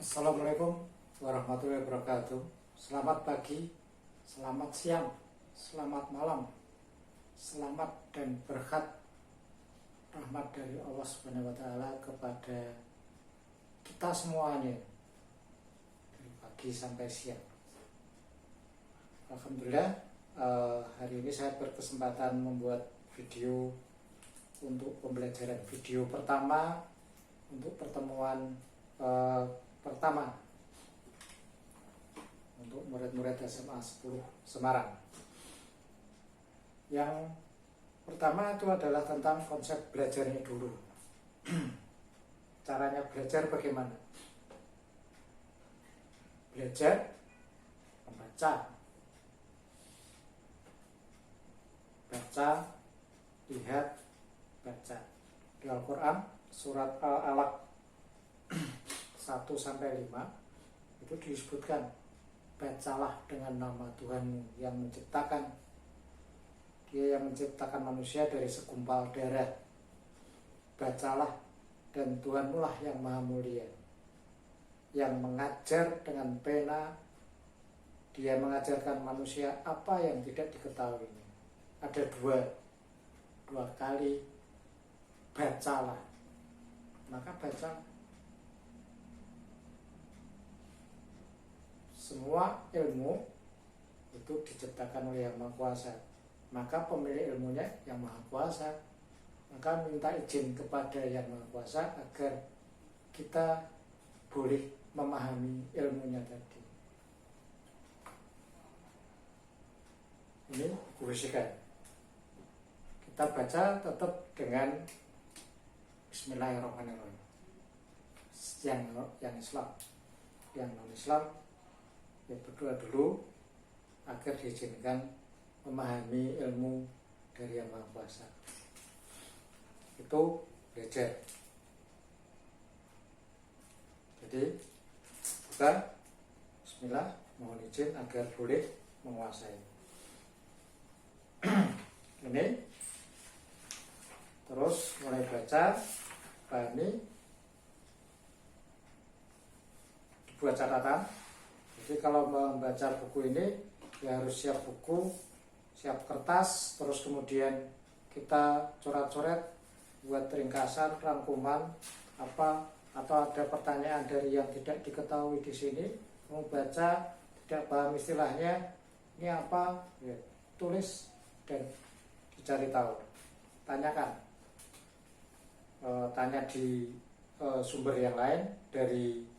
Assalamualaikum warahmatullahi wabarakatuh. Selamat pagi, selamat siang, selamat malam, selamat dan berkat rahmat dari Allah Subhanahu wa Ta'ala kepada kita semuanya dari pagi sampai siang. Alhamdulillah, hari ini saya berkesempatan membuat video untuk pembelajaran video pertama untuk pertemuan pertama untuk murid-murid SMA 10 Semarang. Yang pertama itu adalah tentang konsep belajarnya dulu. Caranya belajar bagaimana? Belajar membaca, baca, lihat, baca. Di Al-Quran surat Al-Alaq 1-5 itu disebutkan, bacalah dengan nama Tuhanmu yang menciptakan. Dia yang menciptakan manusia dari segumpal darah. Bacalah, dan Tuhanmu lah yang maha mulia, yang mengajar dengan pena. Dia mengajarkan manusia apa yang tidak diketahuinya. Ada dua kali bacalah, maka baca. Semua ilmu itu diciptakan oleh Yang Maha Kuasa, maka pemilik ilmunya Yang Maha Kuasa. Maka minta izin kepada Yang Maha Kuasa agar kita boleh memahami ilmunya tadi. Ini kuisikan. Kita baca tetap dengan Bismillahirrahmanirrahim. Yang Islam, yang non-Islam ya berdoa dulu agar diizinkan memahami ilmu dari Yang Maha Kuasa. Itu belajar. Jadi buka Bismillah, mohon izin agar boleh menguasai. Ini terus mulai baca, pahami, dibuat catatan. Jadi kalau membaca buku ini ya harus siap buku, siap kertas, terus kemudian kita coret-coret buat ringkasan, rangkuman apa, atau ada pertanyaan dari yang tidak diketahui di sini, mau baca tidak paham istilahnya ini apa, ya, tulis dan dicari tahu. Tanyakan, tanya di sumber yang lain, dari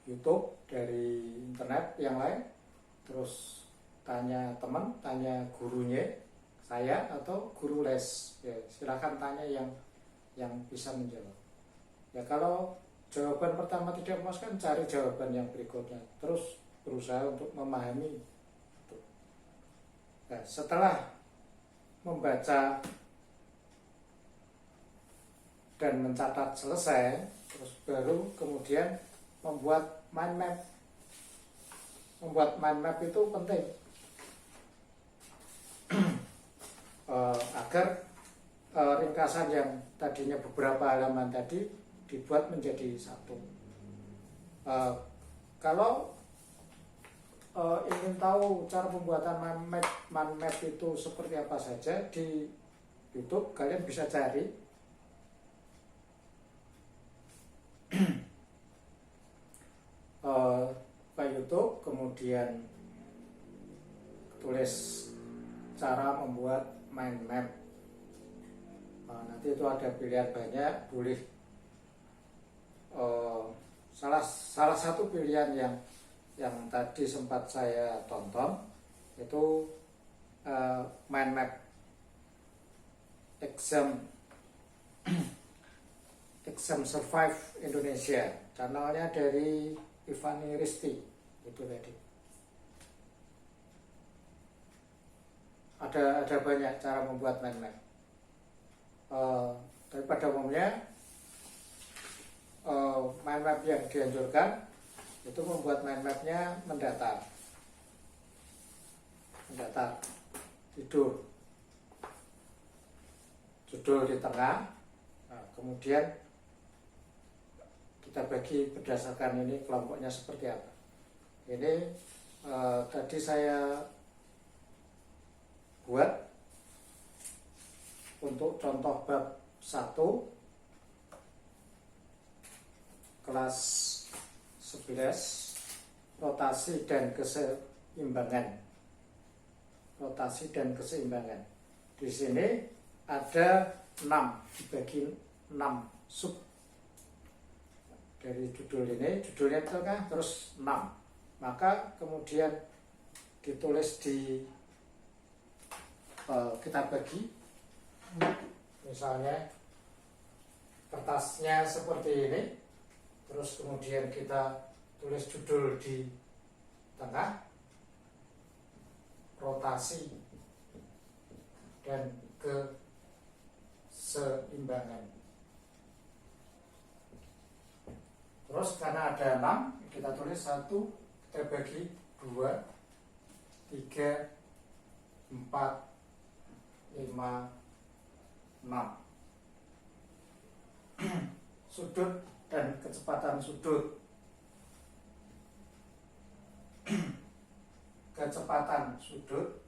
YouTube, dari internet yang lain, terus tanya teman, tanya gurunya, saya atau guru les, ya silakan tanya yang bisa menjawab. Ya kalau jawaban pertama tidak memuaskan, cari jawaban yang berikutnya, terus berusaha untuk memahami. Nah, setelah membaca dan mencatat selesai, terus baru kemudian membuat mind map. Membuat mind map itu penting agar ringkasan yang tadinya beberapa halaman tadi dibuat menjadi satu. Kalau ingin tahu cara pembuatan mind map itu seperti apa saja, di YouTube kalian bisa cari. Ke YouTube, kemudian tulis cara membuat mind map. Nanti itu ada pilihan banyak, boleh salah satu pilihan yang tadi sempat saya tonton itu mind map exam Survive Indonesia, channelnya dari Ivani Risti. Itu tadi ada banyak cara membuat mind map. Tapi pada umumnya mind map yang dianjurkan itu membuat mind mapnya mendatar, tidur, judul di tengah, kemudian kita bagi berdasarkan ini kelompoknya seperti apa. Ini tadi saya buat untuk contoh bab 1 kelas 11, rotasi dan keseimbangan. Rotasi dan keseimbangan. Di sini ada 6, dibagi 6 sub. Dari judulnya itu kan terus 6. Maka kemudian ditulis di kita bagi, misalnya kertasnya seperti ini, terus kemudian kita tulis judul di tengah, rotasi dan keseimbangan. Terus karena ada 6, kita tulis 1, kita bagi 2, 3, 4, 5, 6. Sudut dan kecepatan sudut. Kecepatan sudut,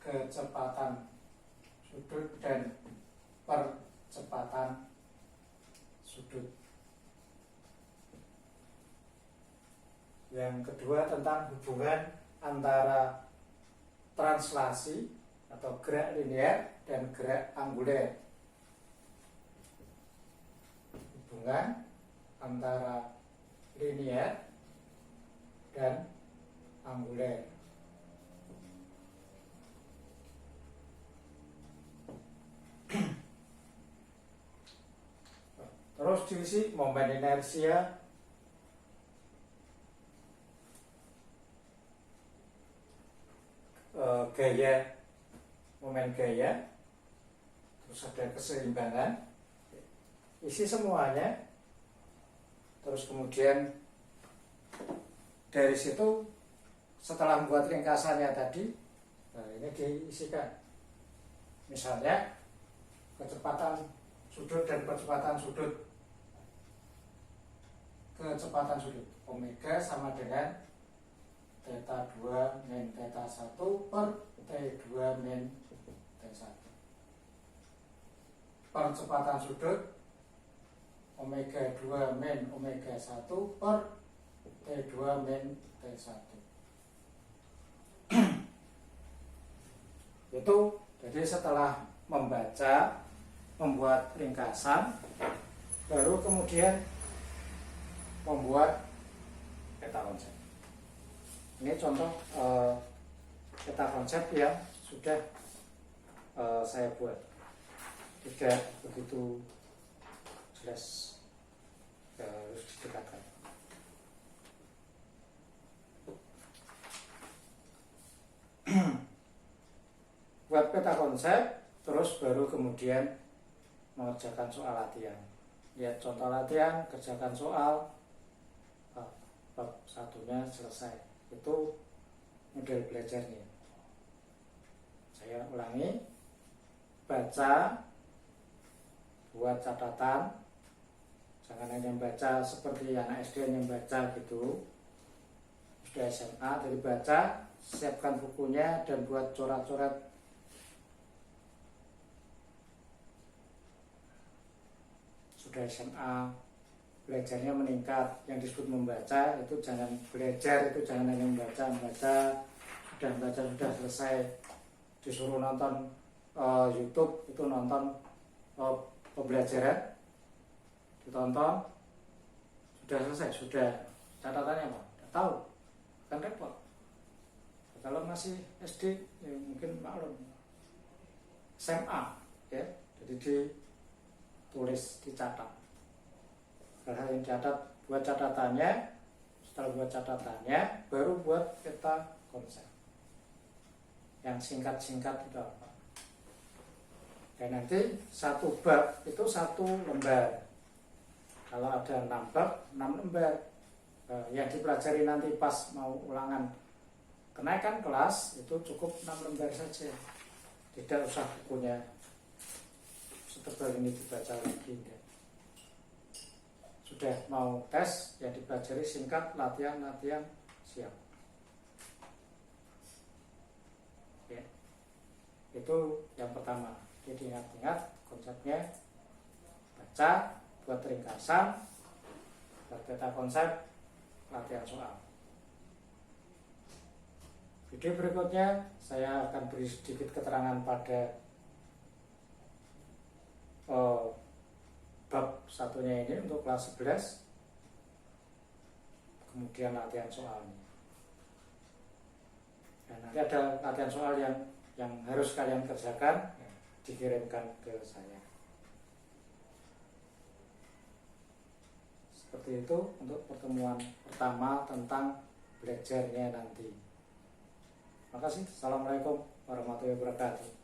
kecepatan sudut dan percepatan sudut. Yang kedua tentang hubungan antara translasi atau gerak linear dan gerak anguler. Hubungan antara linear dan anguler. Terus diisi momen inersia, gaya, momen gaya, terus ada keseimbangan, isi semuanya. Terus kemudian dari situ setelah membuat ringkasannya tadi, nah ini diisikan. Misalnya kecepatan sudut dan percepatan sudut. Kecepatan sudut omega sama dengan theta 2 min theta 1 per T2 min T1. Percepatan sudut omega 2 min omega 1 per T2 min T1. Itu jadi setelah membaca, membuat ringkasan, baru kemudian membuat peta konsep. Ini contoh peta konsep yang sudah saya buat. Tidak begitu jelas, harus didekatkan. Buat peta konsep, terus baru kemudian mengerjakan soal latihan. Lihat contoh latihan, kerjakan soal, bab satunya selesai. Itu model belajarnya. Saya ulangi, baca, buat catatan, jangan hanya baca seperti anak SD yang baca gitu. Sudah SMA, dari baca, siapkan bukunya dan buat coret-coret. Sudah SMA, belajarnya meningkat, yang disebut membaca itu jangan belajar, itu jangan hanya membaca, sudah membaca sudah selesai, disuruh nonton YouTube itu nonton pembelajaran, ditonton sudah selesai, sudah catatannya apa? Tidak tahu, kan repot. Kalau masih SD ya mungkin maklum, SMA ya, jadi ditulis, dicatat. Hal yang catat, buat catatannya, setelah buat catatannya baru buat peta konsep yang singkat-singkat itu apa. Dan nanti satu bab itu satu lembar. Kalau ada 6 bab, 6 lembar. Yang dipelajari nanti pas mau ulangan kenaikan kelas itu cukup 6 lembar saja. Tidak usah bukunya setebal ini dibaca lagi. sudah mau tes ya dipelajari singkat, latihan siap. Ya. Itu yang pertama. Jadi ingat-ingat konsepnya, baca, buat ringkasan, buat peta konsep, latihan soal. Video berikutnya saya akan beri sedikit keterangan pada bab satunya ini untuk kelas 11, kemudian latihan soalnya. Dan nanti ada latihan soal yang harus kalian kerjakan, ya, dikirimkan ke saya. Seperti itu untuk pertemuan pertama tentang belajarnya nanti. Terima kasih. Assalamualaikum warahmatullahi wabarakatuh.